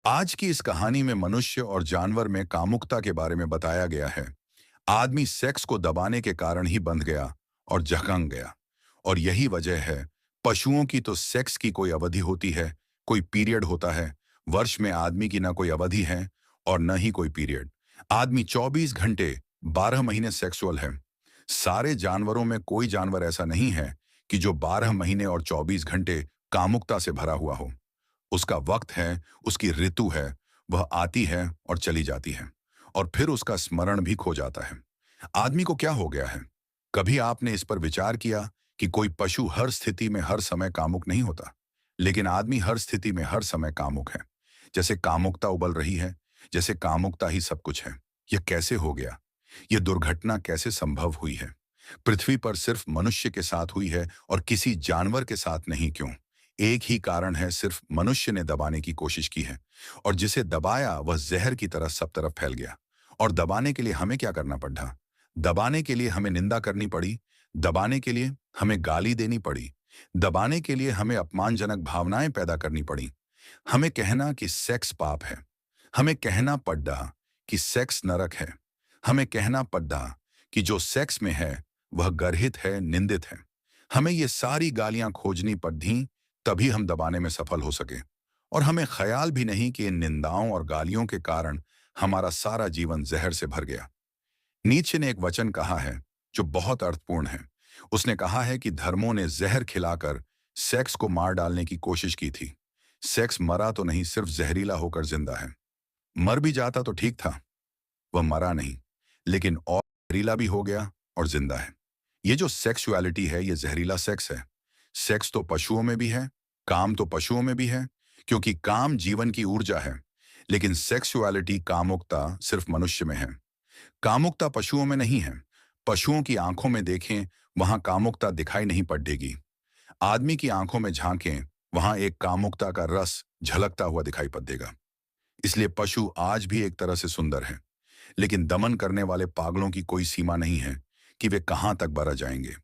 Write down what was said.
आज की इस कहानी में मनुष्य और जानवर में कामुकता के बारे में बताया गया है। आदमी सेक्स को दबाने के कारण ही बंध गया और जकड़न गया। और यही वजह है, पशुओं की तो सेक्स की कोई अवधि होती है, कोई पीरियड होता है। वर्ष में आदमी की ना कोई अवधि है और न ही कोई पीरियड। आदमी 24 घंटे 12 महीने सेक्सुअल है। सारे जानवरों में कोई जानवर ऐसा नहीं है कि जो 12 महीने और 24 घंटे कामुकता से भरा हुआ हो। उसका वक्त है, उसकी ऋतु है, वह आती है और चली जाती है, और फिर उसका स्मरण भी खो जाता है। आदमी को क्या हो गया है? कभी आपने इस पर विचार किया कि कोई पशु हर स्थिति में हर समय कामुक नहीं होता, लेकिन आदमी हर स्थिति में हर समय कामुक है। जैसे कामुकता उबल रही है, जैसे कामुकता ही सब कुछ है। यह कैसे हो गया? यह दुर्घटना कैसे संभव हुई है? पृथ्वी पर सिर्फ मनुष्य के साथ हुई है और किसी जानवर के साथ नहीं, क्यों? एक ही कारण है, सिर्फ मनुष्य ने दबाने की कोशिश की है, और जिसे दबाया वह जहर की तरह सब तरफ फैल गया। और दबाने के लिए हमें क्या करना पड़ा? दबाने के लिए हमें निंदा करनी पड़ी, दबाने के लिए हमें गाली देनी पड़ी, दबाने के लिए हमें अपमानजनक भावनाएं पैदा करनी पड़ी। हमें कहना कि सेक्स पाप है, हमें कहना पड़ा कि सेक्स नरक है, हमें कहना पड़ा कि जो सेक्स में है वह गर्हित है, निंदित है। हमें ये सारी गालियां खोजनी पड़ी, तभी हम दबाने में सफल हो सके। और हमें ख्याल भी नहीं कि इन निंदाओं और गालियों के कारण हमारा सारा जीवन जहर से भर गया। नीत्शे ने एक वचन कहा है जो बहुत अर्थपूर्ण है। उसने कहा है कि धर्मों ने जहर खिलाकर सेक्स को मार डालने की कोशिश की थी। सेक्स मरा तो नहीं, सिर्फ जहरीला होकर जिंदा है। मर भी जाता तो ठीक था, वह मरा नहीं, लेकिन और जहरीला भी हो गया और जिंदा है। ये जो सेक्सुअलिटी है, ये जहरीला सेक्स है। सेक्स तो पशुओं में भी है, काम तो पशुओं में भी है, क्योंकि काम जीवन की ऊर्जा है। लेकिन सेक्सुअलिटी, कामुकता सिर्फ मनुष्य में है। कामुकता पशुओं में नहीं है। पशुओं की आंखों में देखें, वहां कामुकता दिखाई नहीं पड़ेगी। आदमी की आंखों में झांकें, वहां एक कामुकता का रस झलकता हुआ दिखाई पड़ेगा। इसलिए पशु आज भी एक तरह से सुंदर है, लेकिन दमन करने वाले पागलों की कोई सीमा नहीं है कि वे कहां तक बरस जाएंगे।